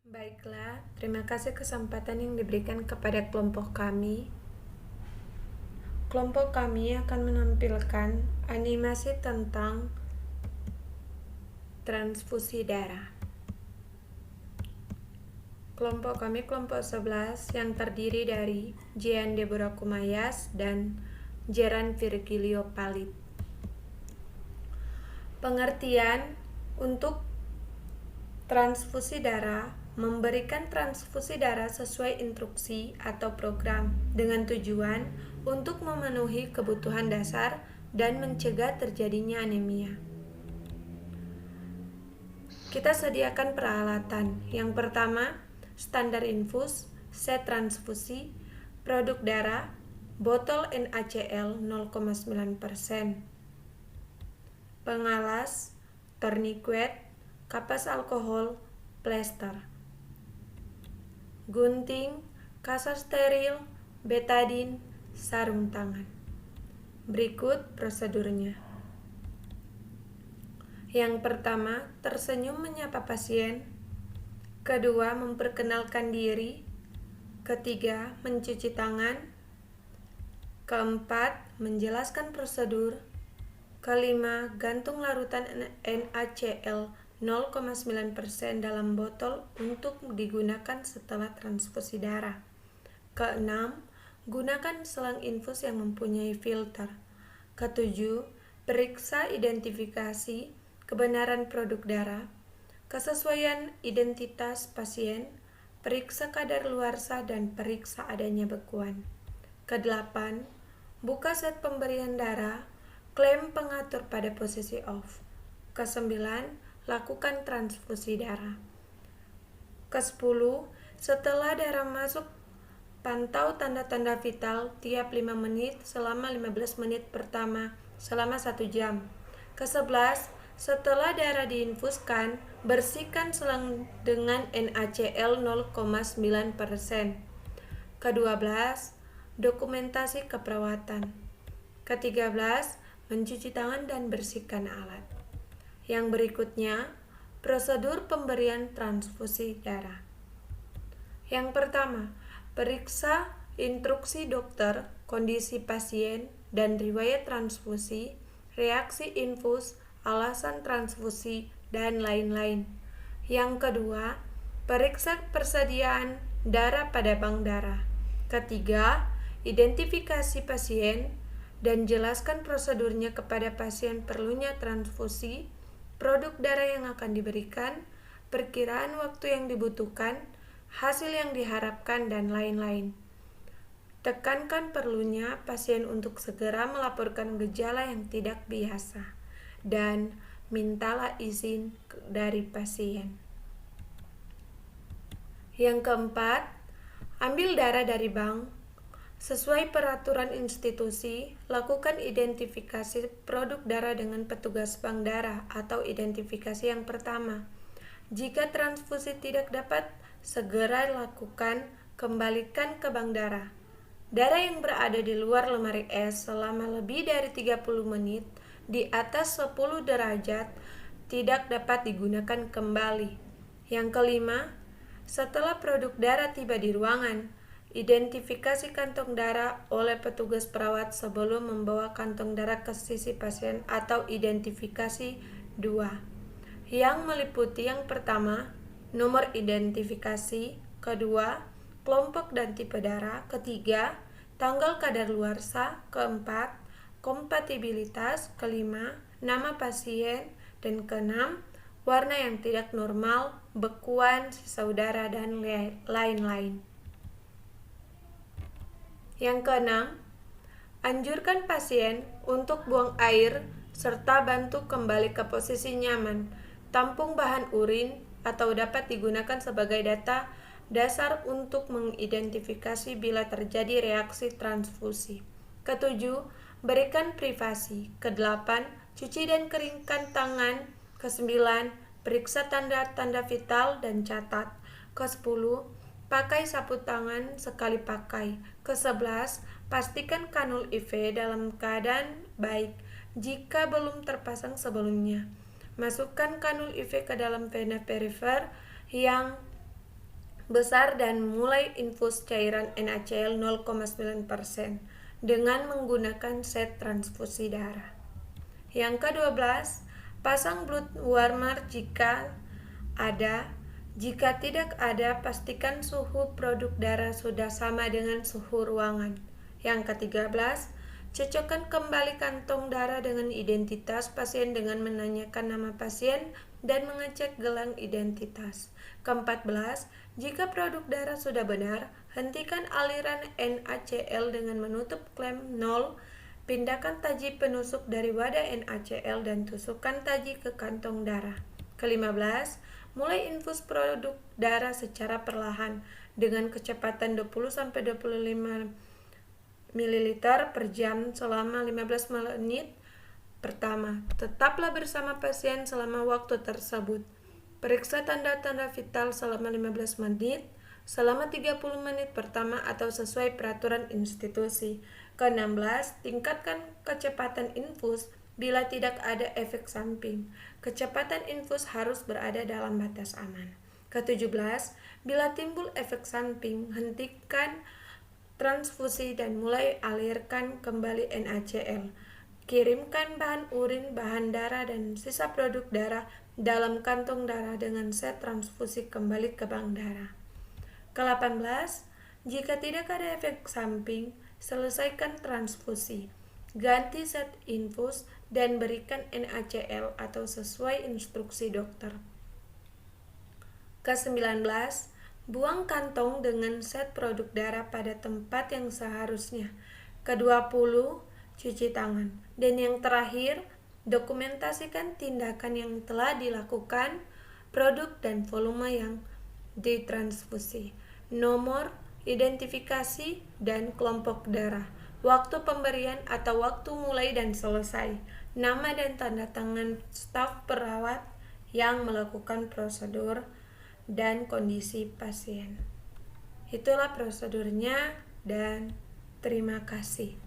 Baiklah, terima kasih kesempatan yang diberikan kepada kelompok kami. Kelompok kami akan menampilkan animasi tentang transfusi darah. Kelompok kami kelompok 11 yang terdiri dari Jean Deborah Kumayas dan Jeran Virgilio Palit. Pengertian untuk transfusi darah: memberikan transfusi darah sesuai instruksi atau program dengan tujuan untuk memenuhi kebutuhan dasar dan mencegah terjadinya anemia. Kita sediakan peralatan. Yang pertama, standar infus, set transfusi, produk darah, botol NaCl 0,9%, pengalas, tourniquet, kapas alkohol, plester, gunting, kasar steril, betadin, sarung tangan. Berikut prosedurnya. Yang pertama, tersenyum menyapa pasien. Kedua, memperkenalkan diri. Ketiga, mencuci tangan. Keempat, menjelaskan prosedur. Kelima, gantung larutan NaCl 0,9% dalam botol untuk digunakan setelah transfusi darah. Keenam, gunakan selang infus yang mempunyai filter. Ketujuh, periksa identifikasi kebenaran produk darah, kesesuaian identitas pasien, periksa kadar luarsa dan periksa adanya bekuan. Kedelapan, buka set pemberian darah, klaim pengatur pada posisi off. Kesembilan, lakukan transfusi darah. Kesepuluh, setelah darah masuk, pantau tanda-tanda vital tiap 5 menit selama 15 menit pertama selama 1 jam. Ke-11, setelah darah diinfuskan, bersihkan selang dengan NaCl 0,9%. Ke-12, dokumentasi keperawatan. Ke-13, mencuci tangan dan bersihkan alat. Yang berikutnya, prosedur pemberian transfusi darah. Yang pertama, periksa instruksi dokter, kondisi pasien, dan riwayat transfusi, reaksi infus, alasan transfusi, dan lain-lain. Yang kedua, periksa persediaan darah pada bank darah. Ketiga, identifikasi pasien dan jelaskan prosedurnya kepada pasien perlunya transfusi, produk darah yang akan diberikan, perkiraan waktu yang dibutuhkan, hasil yang diharapkan, dan lain-lain. Tekankan perlunya pasien untuk segera melaporkan gejala yang tidak biasa, dan mintalah izin dari pasien. Yang keempat, ambil darah dari bank. Sesuai peraturan institusi, lakukan identifikasi produk darah dengan petugas bank darah atau identifikasi yang pertama. Jika transfusi tidak dapat segera lakukan, kembalikan ke bank darah. Darah yang berada di luar lemari es selama lebih dari 30 menit di atas 10 derajat tidak dapat digunakan kembali. Yang kelima, setelah produk darah tiba di ruangan, identifikasi kantong darah oleh petugas perawat sebelum membawa kantong darah ke sisi pasien atau identifikasi 2, yang meliputi yang pertama, nomor identifikasi, kedua, kelompok dan tipe darah, ketiga, tanggal kadaluarsa, keempat, kompatibilitas, kelima, nama pasien, dan keenam, warna yang tidak normal, bekuan, sisa udara, dan lain-lain. Yang keenam, anjurkan pasien untuk buang air serta bantu kembali ke posisi nyaman. Tampung bahan urin atau dapat digunakan sebagai data dasar untuk mengidentifikasi bila terjadi reaksi transfusi. Ketujuh, berikan privasi. Kedelapan, cuci dan keringkan tangan. Kesembilan, periksa tanda-tanda vital dan catat. Kesepuluh, pakai sapu tangan sekali pakai. Ke-11, pastikan kanul IV dalam keadaan baik jika belum terpasang sebelumnya. Masukkan kanul IV ke dalam vena perifer yang besar dan mulai infus cairan NaCl 0,9% dengan menggunakan set transfusi darah. Yang ke-12, pasang blood warmer jika ada. Jika tidak ada, pastikan suhu produk darah sudah sama dengan suhu ruangan. Yang ke-13, cocokkan kembali kantong darah dengan identitas pasien dengan menanyakan nama pasien dan mengecek gelang identitas. Ke-14, jika produk darah sudah benar, hentikan aliran NaCl dengan menutup klem 0. Pindahkan taji penusuk dari wadah NaCl dan tusukkan taji ke kantong darah. Ke-15, mulai infus produk darah secara perlahan dengan kecepatan 20-25 ml per jam selama 15 menit pertama. Tetaplah bersama pasien selama waktu tersebut. Periksa tanda-tanda vital selama 15 menit, selama 30 menit pertama atau sesuai peraturan institusi. Ke-16, tingkatkan kecepatan infus bila tidak ada efek samping. Kecepatan infus harus berada dalam batas aman. Ke-17, bila timbul efek samping, hentikan transfusi dan mulai alirkan kembali NaCl. Kirimkan bahan urin, bahan darah, dan sisa produk darah dalam kantong darah dengan set transfusi kembali ke bank darah. Ke-18, jika tidak ada efek samping, selesaikan transfusi. Ganti set infus dan berikan NaCl atau sesuai instruksi dokter. Ke-19, buang kantong dengan set produk darah pada tempat yang seharusnya. Ke-20, cuci tangan. Dan yang terakhir, dokumentasikan tindakan yang telah dilakukan, produk dan volume yang ditransfusi, nomor, identifikasi, dan kelompok darah, waktu pemberian atau waktu mulai dan selesai, nama dan tanda tangan staf perawat yang melakukan prosedur, dan kondisi pasien. Itulah prosedurnya dan terima kasih.